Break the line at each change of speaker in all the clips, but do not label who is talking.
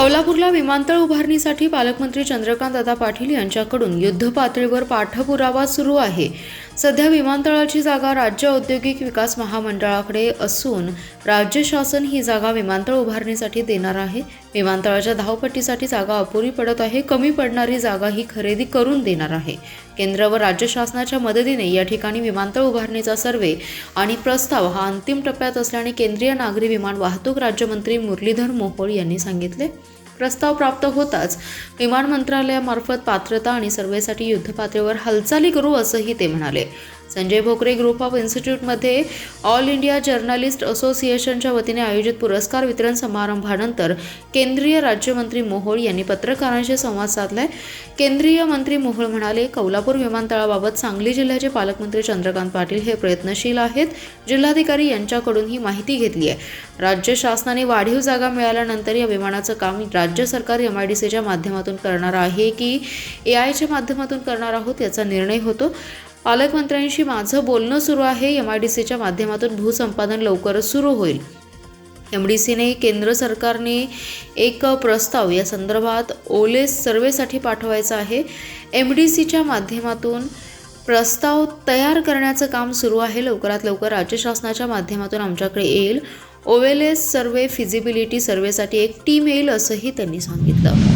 कौलापूरला विमानतळ उभारणीसाठी पालकमंत्री चंद्रकांतदादा पाटील यांच्याकडून युद्धपातळीवर पाठपुरावा सुरू आहे। सध्या विमानतळाची जागा राज्य औद्योगिक विकास महामंडळाकडे असून राज्य शासन ही जागा विमानतळ उभारणीसाठी देणार आहे। विमानतळाच्या धावपट्टीसाठी जागा अपुरी पडत आहे। कमी पडणारी जागा ही खरेदी करून देणार आहे। केंद्र व राज्य शासनाच्या मदतीने या ठिकाणी विमानतळ उभारणीचा सर्वे आणि प्रस्ताव हा अंतिम टप्प्यात असल्याने केंद्रीय नागरी विमान वाहतूक राज्यमंत्री मुरलीधर मोहोळ यांनी सांगितले। प्रस्ताव प्राप्त होताच विमान मंत्रालयामार्फत पात्रता आणि सर्वेसाठी युद्धपातळीवर हालचाली करू असंही ते म्हणाले। संजय भोकरे ग्रुप ऑफ इन्स्टिट्यूटमध्ये ऑल इंडिया जर्नलिस्ट असोसिएशनच्या वतीने आयोजित पुरस्कार वितरण समारंभानंतर केंद्रीय राज्यमंत्री मोहोळ यांनी पत्रकारांशी संवाद साधलाय। केंद्रीय मंत्री मोहोळ म्हणाले, कौलापूर विमानतळाबाबत सांगली जिल्ह्याचे पालकमंत्री चंद्रकांत पाटील हे प्रयत्नशील आहेत। जिल्हाधिकारी यांच्याकडून ही माहिती घेतली आहे। राज्य शासनाने वाढीव जागा मिळाल्यानंतर या विमानाचं काम राज्य सरकार MIDCच्या माध्यमातून करणार आहे की AIच्या माध्यमातून करणार आहोत याचा निर्णय होतो। पालकमंत्र्यांशी माझं बोलणं सुरू आहे। MIDCच्या माध्यमातून भूसंपादन लवकरच सुरू होईल। MDCने केंद्र सरकारने एक प्रस्ताव या संदर्भात ओलेस सर्वेसाठी पाठवायचा आहे। MDCच्या माध्यमातून प्रस्ताव तयार करण्याचं काम सुरू आहे। लवकरात लवकर राज्य शासनाच्या माध्यमातून आमच्याकडे येईल। ओवेलेस सर्वे फिजिबिलिटी सर्वेसाठी एक टीम येईल असंही त्यांनी सांगितलं।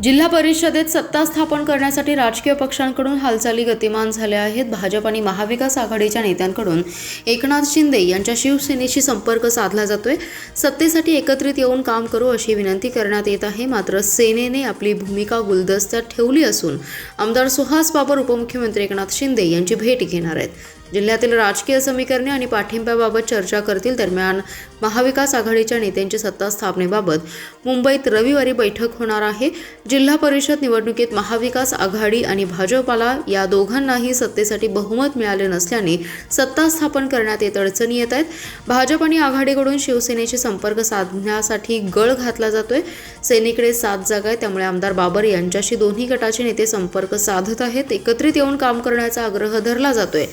जिल्हा परिषदेत सत्ता स्थापन करण्यासाठी राजकीय पक्षांकडून हालचाली गतिमान झाल्या आहेत। भाजप आणि महाविकास आघाडीच्या नेत्यांकडून एकनाथ शिंदे यांच्या शिवसेनेशी संपर्क साधला जातोय। सत्तेसाठी एकत्रित येऊन काम करू अशी विनंती करण्यात येत आहे। मात्र सेनेने आपली भूमिका गुलदस्त्यात ठेवली असून आमदार सुहास बाबर उपमुख्यमंत्री एकनाथ शिंदे यांची भेट घेणार आहेत। जिल्ह्यातील राजकीय समीकरणे आणि पाठिंब्याबाबत चर्चा करतील। दरम्यान महाविकास आघाडीच्या नेत्यांची सत्ता स्थापनेबाबत मुंबईत रविवारी बैठक होणार आहे। जिल्हा परिषद निवडणुकीत महाविकास आघाडी आणि भाजपाला या दोघांनाही सत्तेसाठी बहुमत मिळाले नसल्याने सत्ता स्थापन करण्यात अडचणी येत आहेत। भाजप आणि आघाडीकडून शिवसेनेशी संपर्क साधण्यासाठी गळ घातला जातोय। सेनेकडे 7 जागा आहेत, त्यामुळे आमदार बाबर यांच्याशी दोन्ही गटाचे नेते संपर्क साधत आहेत। एकत्रित येऊन काम करण्याचा आग्रह धरला जातोय।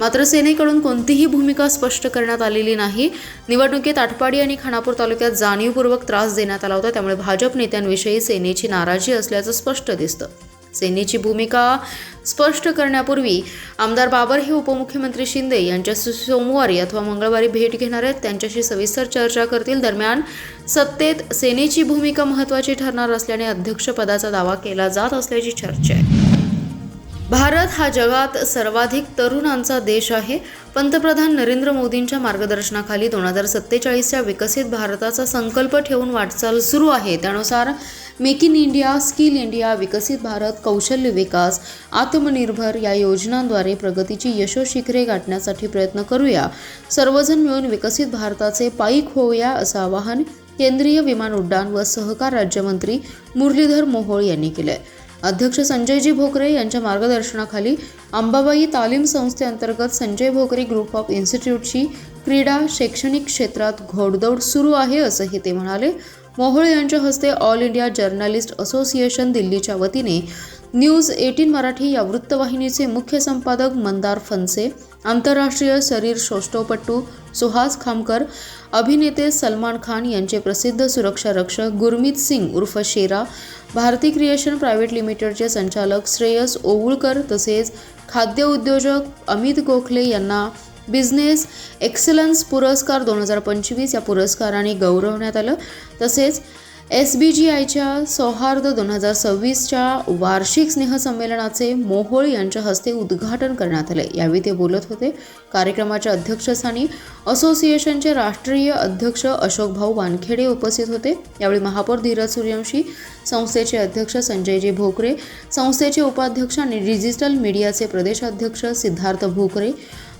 मात्र सेनेकडून कोणतीही भूमिका स्पष्ट करण्यात आलेली नाही। निवडणुकीत आटपाडी आणि खानापूर तालुक्यात जाणीवपूर्वक त्रास देण्यात आला होता, त्यामुळे भाजप नेत्यांविषयी सेनेची नाराजी असल्याचं स्पष्ट दिसतं। सेनेची भूमिका स्पष्ट करण्यापूर्वी आमदार बाबर हे उपमुख्यमंत्री शिंदे यांच्याशी सोमवारी अथवा मंगळवारी भेट घेणार आहेत। त्यांच्याशी सविस्तर चर्चा करतील। दरम्यान सत्तेत सेनेची भूमिका महत्त्वाची ठरणार असल्याने अध्यक्षपदाचा दावा केला जात असल्याची चर्चा आहे। भारत हा जगात सर्वाधिक तरुणांचा देश आहे। पंतप्रधान नरेंद्र मोदींच्या मार्गदर्शनाखाली 2047च्या विकसित भारताचा संकल्प ठेवून वाटचाल सुरू आहे। त्यानुसार make in India, skill India, विकसित भारत, कौशल्य विकास, आत्मनिर्भर या योजनांद्वारे प्रगतीची यशोशिखरे गाठण्यासाठी प्रयत्न करूया। सर्वजण मिळून विकसित भारताचे पाईक होऊया असं आवाहन केंद्रीय विमान उड्डाण व सहकार राज्यमंत्री मुरलीधर मोहोळ यांनी केलंय। अध्यक्ष संजयजी भोकरे यांच्या मार्गदर्शनाखाली अंबाबाई तालीम संस्थेअंतर्गत संजय भोकरे ग्रुप ऑफ इन्स्टिट्यूटची क्रीडा शैक्षणिक क्षेत्रात घोडदौड सुरू आहे असंही ते म्हणाले। मोहोळ यांच्या हस्ते ऑल इंडिया जर्नलिस्ट असोसिएशन दिल्लीच्या वतीने न्यूज 18 मराठी या वृत्तवाहिनीचे मुख्य संपादक मंदार फनसे, आंतरराष्ट्रीय शरीर सौष्ठवपटू सुहास खामकर, अभिनेते सलमान खान यांचे प्रसिद्ध सुरक्षा रक्षक गुरमीत सिंग उर्फ शेरा, भारती क्रिएशन प्रायव्हेट लिमिटेडचे संचालक श्रेयस ओवळकर तसेच खाद्य उद्योजक अमित गोखले यांना बिझनेस एक्सलन्स पुरस्कार 2025 या पुरस्काराने गौरवण्यात आलं। तसेच SBGIच्या सौहार्द 2026च्या वार्षिक स्नेहसंमेलनाचे मोहोळ यांच्या हस्ते उद्घाटन करण्यात आले। यावेळी ते बोलत होते। कार्यक्रमाच्या अध्यक्षस्थानी असोसिएशनचे राष्ट्रीय अध्यक्ष अशोकभाऊ वानखेडे उपस्थित होते। यावेळी महापौर धीरज सूर्यवंशी, संस्थेचे अध्यक्ष संजयजी भोकरे, संस्थेचे उपाध्यक्ष आणि डिजिटल मीडियाचे प्रदेशाध्यक्ष सिद्धार्थ भोकरे,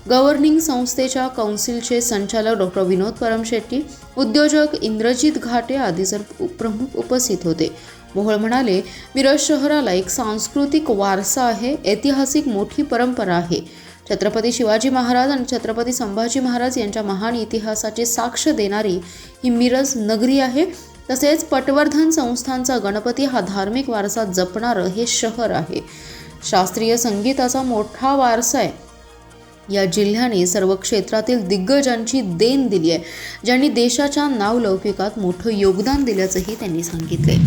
गव्हर्निंग संस्थेच्या कौन्सिलचे संचालक डॉ. विनोद परमशेट्टी, उद्योजक इंद्रजित घाटे आदी प्रमुख उपस्थित होते। मोहोळ म्हणाले, मिरज शहराला एक सांस्कृतिक वारसा आहे, ऐतिहासिक मोठी परंपरा आहे। छत्रपती शिवाजी महाराज आणि छत्रपती संभाजी महाराज यांच्या महान इतिहासाची साक्ष देणारी ही मिरज नगरी आहे। तसेच पटवर्धन संस्थांचा गणपती हा धार्मिक वारसा जपणारं हे शहर आहे। शास्त्रीय संगीताचा मोठा वारसा आहे। या जिल्ह्याने सर्व क्षेत्रातील दिग्गजांची देण दिली आहे, ज्यांनी देशाच्या नावलौकिकात मोठं योगदान दिल्याचंही त्यांनी सांगितले.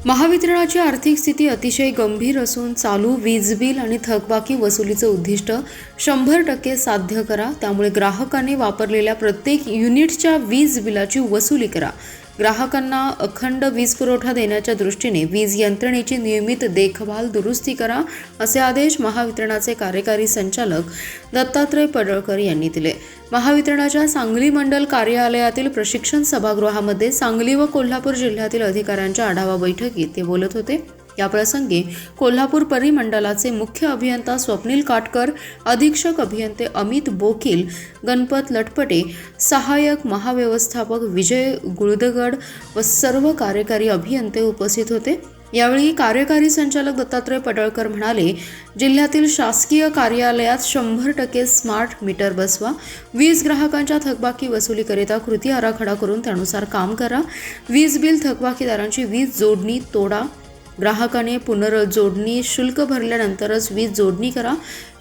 महावितरणाची आर्थिक स्थिती अतिशय गंभीर असून चालू वीज बिल आणि थकबाकी वसुलीचं उद्दिष्ट 100% साध्य करा. त्यामुळे ग्राहकांनी वापरलेल्या प्रत्येक युनिटच्या वीज बिलाची वसुली करा. ग्राहकांना अखंड वीज पुरवठा देण्याच्या दृष्टीने वीज यंत्रणेची नियमित देखभाल दुरुस्ती करा, असे आदेश महावितरणाचे कार्यकारी संचालक दत्तात्रय पडळकर यांनी दिले. महावितरणाच्या सांगली मंडल कार्यालयातील प्रशिक्षण सभागृहामध्ये सांगली व कोल्हापूर जिल्ह्यातील अधिकाऱ्यांच्या आढावा बैठकीत ते बोलत होते. या प्रसंगी कोल्हापूर परिमंडलाचे मुख्य अभियंता स्वप्नील काटकर, अधीक्षक अभियंते अमित बोकील, गणपत लटपटे, सहाय्यक महाव्यवस्थापक विजय गुळदगड व सर्व कार्यकारी अभियंते उपस्थित होते. यावेळी कार्यकारी संचालक दत्तात्रय पडळकर म्हणाले, जिल्ह्यातील शासकीय कार्यालयात 100% स्मार्ट मीटर बसवा. वीज ग्राहकांच्या थकबाकी वसुलीकरिता कृती आराखडा करून त्यानुसार काम करा. वीज बिल थकबाकीदारांची वीज जोडणी तोडा. ग्राहकाने पुनर्जोडणी शुल्क भरल्यानंतरच वीज जोडणी करा.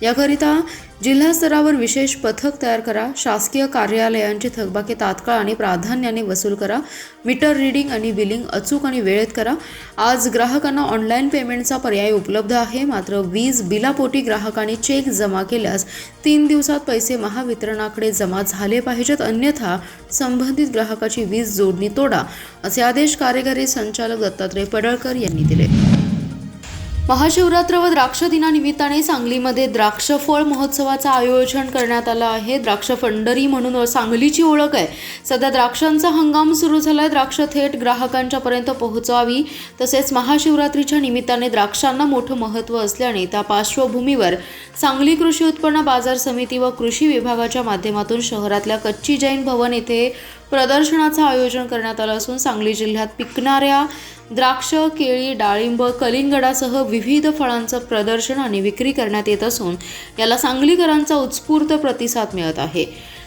याकरिता जिल्हा स्तरावर विशेष पथक तयार करा. शासकीय कार्यालयांची थकबाकी तात्काळ आणि प्राधान्याने वसूल करा. मीटर रीडिंग आणि बिलिंग अचूक आणि वेळेत करा. आज ग्राहकांना ऑनलाईन पेमेंटचा पर्याय उपलब्ध आहे, मात्र वीज बिलापोटी ग्राहकांनी चेक जमा केल्यास 3 दिवसात पैसे महावितरणाकडे जमा झाले पाहिजेत, अन्यथा संबंधित ग्राहकाची वीज जोडणी तोडा, असे आदेश कार्यकारी संचालक दत्तात्रय पडळकर यांनी दिले. महाशिवरात्र व द्राक्ष दिनानिमित्ताने सांगलीमध्ये द्राक्ष फळ महोत्सवाचं आयोजन करण्यात आलं आहे. द्राक्ष फंडरी म्हणून सांगलीची ओळख आहे. सध्या द्राक्षांचा हंगाम सुरू झालाय. द्राक्ष थेट ग्राहकांच्या पर्यंत पोहोचावी, तसेच महाशिवरात्रीच्या निमित्ताने द्राक्षांना मोठं महत्त्व असल्याने त्या पार्श्वभूमीवर सांगली कृषी उत्पन्न बाजार समिती व कृषी विभागाच्या माध्यमातून शहरातल्या कच्ची जैन भवन येथे प्रदर्शनाचं आयोजन करण्यात आलं असून सांगली जिल्ह्यात पिकणाऱ्या द्राक्ष, केळी, डाळिंब, कलिंगडासह विविध फळांचं प्रदर्शन आणि विक्री करण्यात येत असून याला सांगलीकरांचा उत्स्फूर्त प्रतिसाद मिळत आहे.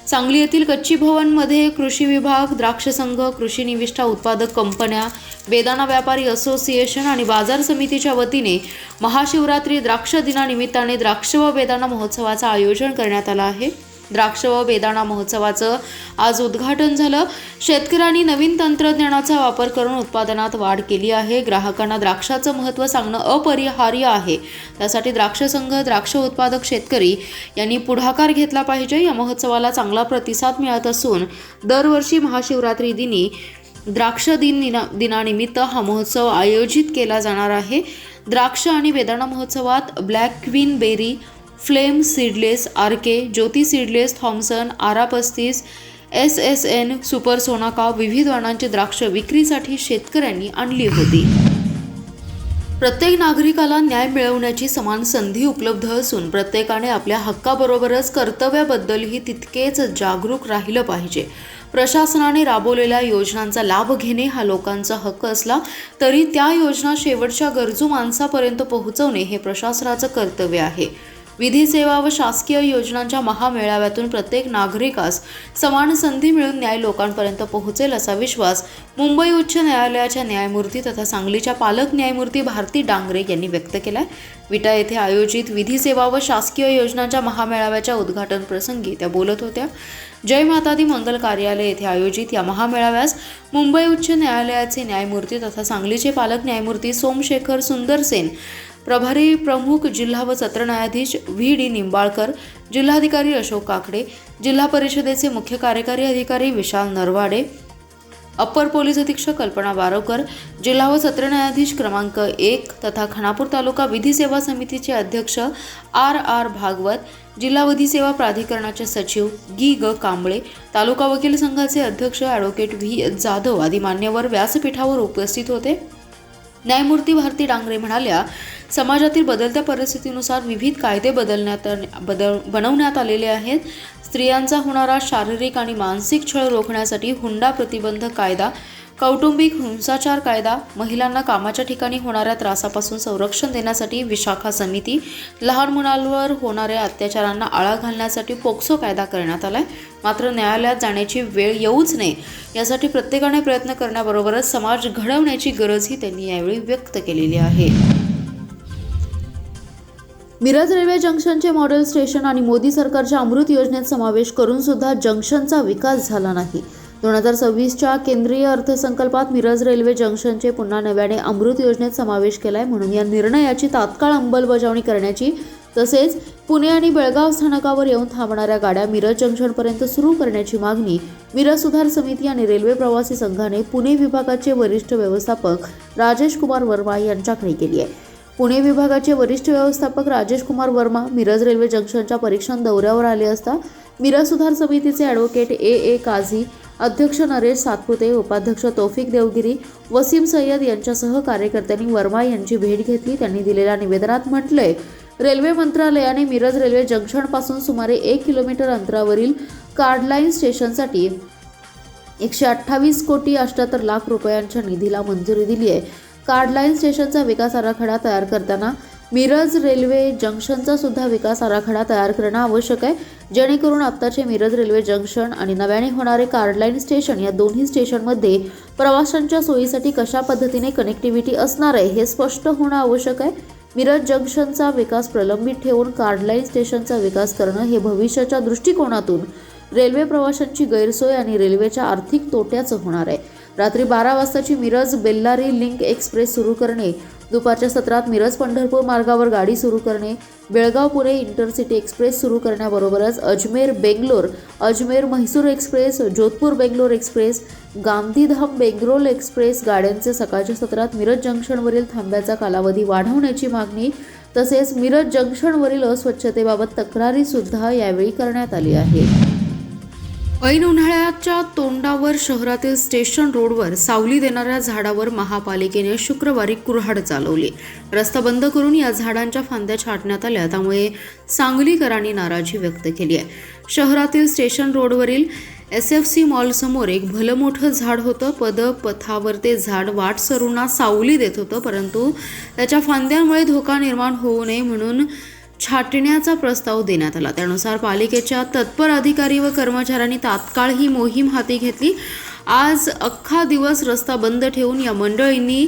सांगली येथील कच्ची भवनमध्ये कृषी विभाग, द्राक्ष संघ, कृषी निविष्ठा उत्पादक कंपन्या, बेदाणा व्यापारी असोसिएशन आणि बाजार समितीच्या वतीने महाशिवरात्री द्राक्ष दिनानिमित्ताने द्राक्ष व बेदाणा महोत्सवाचं आयोजन करण्यात आलं आहे. द्राक्ष व बेदाणा महोत्सवाचं आज उद्घाटन झालं. शेतकऱ्यांनी नवीन तंत्रज्ञानाचा वापर करून उत्पादनात वाढ केली आहे. ग्राहकांना द्राक्षाचं महत्त्व सांगणं अपरिहार्य आहे. त्यासाठी द्राक्ष संघ, द्राक्ष उत्पादक शेतकरी यांनी पुढाकार घेतला पाहिजे. या महोत्सवाला चांगला प्रतिसाद मिळत असून दरवर्षी महाशिवरात्री दिनी द्राक्ष दिनानिमित्त हा महोत्सव आयोजित केला जाणार आहे. द्राक्ष आणि बेदाणा महोत्सवात black queen berry, flame seedless, RK, Jyoti seedless, Thompson, आरा 35, SSN, सुपर सोनाका विविध वाणांची द्राक्ष विक्रीसाठी शेतकऱ्यांनी आणली होती. प्रत्येक नागरिकाला न्याय मिळवण्याची समान संधी उपलब्ध असून प्रत्येकाने आपल्या हक्काबरोबरच कर्तव्याबद्दलही तितकेच जागरूक राहिलं पाहिजे. प्रशासनाने राबवलेल्या योजनांचा लाभ घेणे हा लोकांचा हक्क असला तरी त्या योजना शेवटच्या गरजू माणसापर्यंत पोहोचवणे हे प्रशासनाचं कर्तव्य आहे. विधी सेवा व शासकीय योजनांच्या महामेळाव्यातून प्रत्येक नागरिकास समान संधी मिळून न्याय लोकांपर्यंत पोहोचेल असा विश्वास मुंबई उच्च न्यायालयाच्या न्यायमूर्ती तथा सांगलीच्या पालक न्यायमूर्ती भारती डांगरे यांनी व्यक्त केलाय. विटा येथे आयोजित विधी सेवा व शासकीय योजनांच्या महामेळाव्याच्या उद्घाटन प्रसंगी त्या बोलत होत्या. जय माता दी मंगल कार्यालय येथे आयोजित या महामेळाव्यास मुंबई उच्च न्यायालयाचे न्यायमूर्ती तथा सांगलीचे पालक न्यायमूर्ती सोमशेखर सुंदरसेन, प्रभारी प्रमुख जिल्हा व सत्र न्यायाधीश VD निंबाळकर, जिल्हाधिकारी अशोक काकडे, जिल्हा परिषदेचे मुख्य कार्यकारी अधिकारी विशाल नरवाडे, अप्पर पोलीस अधीक्षक कल्पना बारवकर, जिल्हा व सत्र न्यायाधीश क्रमांक 1 तथा खानापूर तालुका विधी सेवा समितीचे अध्यक्ष RR भागवत, जिल्हा विधी सेवा प्राधिकरणाचे सचिव ग कांबळे, तालुका वकील संघाचे अध्यक्ष ॲडव्होकेट V जाधव आदी मान्यवर व्यासपीठावर उपस्थित होते. न्यायमूर्ती भारती डांगरे म्हणाल्या, समाजातील बदलत्या परिस्थितीनुसार विविध कायदे बनवण्यात आलेले आहेत. स्त्रियांचा होणारा शारीरिक आणि मानसिक छळ रोखण्यासाठी हुंडा प्रतिबंधक कायदा, कौटुंबिक हिंसाचार कायदा, महिलांना कामाच्या ठिकाणी होणाऱ्या त्रासापासून संरक्षण देण्यासाठी विशाखा समिती, लहान मुलांवर होणाऱ्या अत्याचारांना आळा घालण्यासाठी पोक्सो कायदा करण्यात आलाय. मात्र न्यायालयात जाण्याची वेळ येऊच नये यासाठी प्रत्येकाने प्रयत्न करण्याबरोबरच समाज घडवण्याची गरजही त्यांनी यावेळी व्यक्त केलेली आहे. मिरज रेल्वे जंक्शनचे मॉडेल स्टेशन आणि मोदी सरकारच्या अमृत योजनेत समावेश करून सुद्धा जंक्शनचा विकास झाला नाही। 2026च्या केंद्रीय अर्थसंकल्पात मिरज रेल्वे जंक्शनचे पुन्हा नव्याने अमृत योजनेत समावेश केलाय, म्हणून या निर्णयाची तात्काळ अंमलबजावणी करण्याची तसेच पुणे आणि बेळगाव स्थानकावर येऊन थांबणाऱ्या गाड्या मिरज जंक्शनपर्यंत सुरू करण्याची मागणी मिरज सुधार समिती आणि रेल्वे प्रवासी संघाने पुणे विभागाचे वरिष्ठ व्यवस्थापक राजेश कुमार वर्मा यांच्याकडे केली आहे। पुणे विभागाचे वरिष्ठ व्यवस्थापक राजेश कुमार वर्मा मिरज रेल्वे जंक्शनच्या परीक्षण दौऱ्यावर आले असता मिरज सुधार समितीचे ॲडव्होकेट ए काझी, अध्यक्ष नरेश सातपुते, उपाध्यक्ष तौफिक देवगिरी, वसीम सय्यद यांच्यासह कार्यकर्त्यांनी वर्मा यांची भेट घेतली। त्यांनी दिलेल्या निवेदनात म्हटलंय, रेल्वे मंत्रालयाने मिरज रेल्वे जंक्शनपासून सुमारे 1 किलोमीटर अंतरावरील कार्डलाईन स्टेशनसाठी 128 कोटी 78 लाख रुपयांच्या निधीला मंजुरी दिली आहे। कार्डलाईन स्टेशनचा विकास आराखडा तयार करताना मिरज रेल्वे जंक्शनचा सुद्धा विकास आराखडा तयार करणं आवश्यक आहे, जेणेकरून आत्ताचे मिरज रेल्वे जंक्शन आणि नव्याने होणारे कार्डलाईन स्टेशन या दोन्ही स्टेशनमध्ये प्रवाशांच्या सोयीसाठी कशा पद्धतीने कनेक्टिव्हिटी असणार आहे हे स्पष्ट होणं आवश्यक आहे। मिरज जंक्शनचा विकास प्रलंबित ठेवून कार्डलाईन स्टेशनचा विकास करणं हे भविष्याच्या दृष्टिकोनातून रेल्वे प्रवाशांची गैरसोय आणि रेल्वेच्या आर्थिक तोट्याचं होणार आहे। रात्री 12 वाजताची मिरज बेल्लारी लिंक एक्सप्रेस सुरू करणे, दुपारच्या सत्रात मिरज पंढरपूर मार्गावर गाडी सुरू करणे, बेळगाव पुणे इंटरसिटी एक्सप्रेस सुरू करण्याबरोबरच Ajmer Bangalore, Ajmer Mysore express, Jodhpur Bangalore express, Gandhidham Bangalore express गाड्यांचे सकाळच्या सत्रात मिरज जंक्शनवरील थांब्याचा कालावधी वाढवण्याची मागणी तसेच मिरज जंक्शनवरील अस्वच्छतेबाबत तक्रारी सुद्धा यावेळी करण्यात आली आहे। ऐन उन्हाळ्याच्या तोंडावर शहरातील स्टेशन रोडवर सावली देणाऱ्या झाडावर महापालिकेने शुक्रवारी कुऱ्हाड चालवली। रस्ता बंद करून या झाडांच्या फांद्या छाटण्यात आल्या, त्यामुळे सांगलीकरांनी नाराजी व्यक्त केली आहे। शहरातील स्टेशन रोडवरील SFC मॉल समोर एक भलं मोठं झाड होतं। पदपथावर ते झाड वाटसरूंना सावली देत होतं, परंतु त्याच्या फांद्यांमुळे धोका निर्माण होऊ नये म्हणून छाटण्याचा प्रस्ताव देण्यात आला। त्यानुसार पालिकेच्या तत्पर अधिकारी व कर्मचाऱ्यांनी तात्काळ ही मोहीम हाती घेतली। आज अख्खा दिवस रस्ता बंद ठेवून या मंडळींनी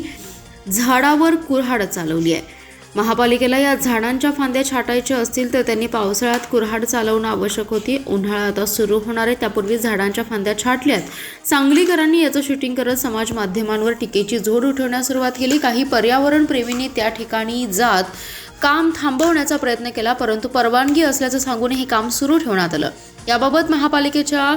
झाडावर कुऱ्हाड चालवली आहे। महापालिकेला या झाडांच्या फांद्या छाटायच्या असतील तर त्यांनी पावसाळ्यात कुऱ्हाड चालवणं आवश्यक होती। उन्हाळा आता सुरू होणार आहे, त्यापूर्वी झाडांच्या फांद्या छाटल्यात। सांगलीकरांनी याचं शूटिंग करत समाज माध्यमांवर टीकेची झोड उठवण्यास सुरुवात केली। काही पर्यावरण प्रेमींनी त्या ठिकाणी जात काम थांबवण्याचा प्रयत्न केला, परंतु परवानगी असल्याचं सांगून हे काम सुरू ठेवण्यात आलं। याबाबत महापालिकेच्या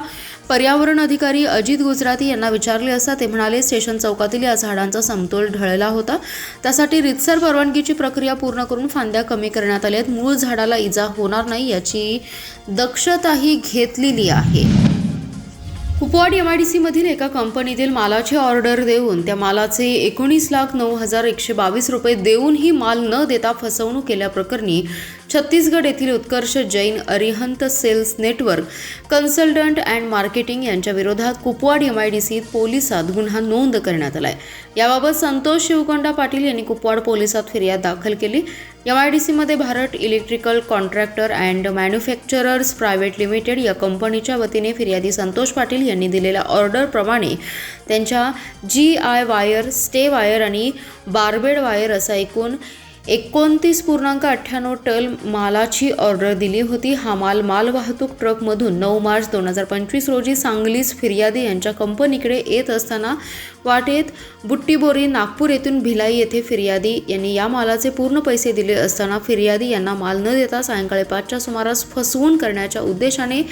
पर्यावरण अधिकारी अजित गुजराती यांना विचारले असता ते म्हणाले, स्टेशन चौकातील या झाडांचा समतोल ढळला होता, त्यासाठी रितसर परवानगीची प्रक्रिया पूर्ण करून फांद्या कमी करण्यात आल्या आहेत। मूळ झाडाला इजा होणार नाही याची दक्षताही घेतलेली आहे। कुपवाड MIDC मधील एका कंपनीतील मालाची ऑर्डर देऊन त्या मालाचे 19,09,122 रुपये देऊनही माल न देता फसवणूक केल्याप्रकरणी छत्तीसगड येथील Utkarsh Jain Arihant sales network consultant and marketing यांच्या विरोधात कुपवाड MIDC पोलिसात गुन्हा नोंद करण्यात आलाय। याबाबत संतोष शिवकोंडा पाटील यांनी कुपवाड पोलिसात फिर्याद दाखल केली। MIDC मध्ये Bharat electrical contractor and manufacturers private limited या कंपनीच्या वतीने फिर्यादी संतोष पाटील यांनी दिलेल्या ऑर्डर प्रमाणे त्यांच्या GI वायर, स्टे वायर आणि बारबेड वायर असा एकूण 29.98 टन मालाची ऑर्डर दिली होती। हा मालवाहतूक ट्रकमधून 9 मार्च 2025 रोजी सांगलीस फिर्यादी यांच्या कंपनीकडे येत असताना वाटेत बुट्टीबोरी नागपूर येथून भिलाई येथे फिर्यादी यांनी या मालाचे पूर्ण पैसे दिले असताना फिर्यादी यांना माल न देता सायंकाळी 5च्या सुमारास फसवून करण्याच्या उद्देशाने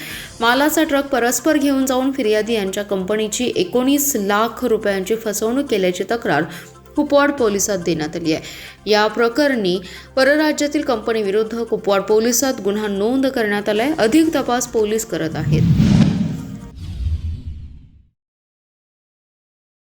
मालाचा ट्रक परस्पर घेऊन जाऊन फिर्यादी यांच्या कंपनीची 19 लाख रुपयांची फसवणूक केल्याची तक्रार कुपवाड पोलिसात देण्यात आली आहे। या प्रकरणी परराज्यातील कंपनीविरुद्ध कुपवाड पोलिसात गुन्हा नोंद करण्यात आलाय। अधिक तपास पोलीस करत आहेत।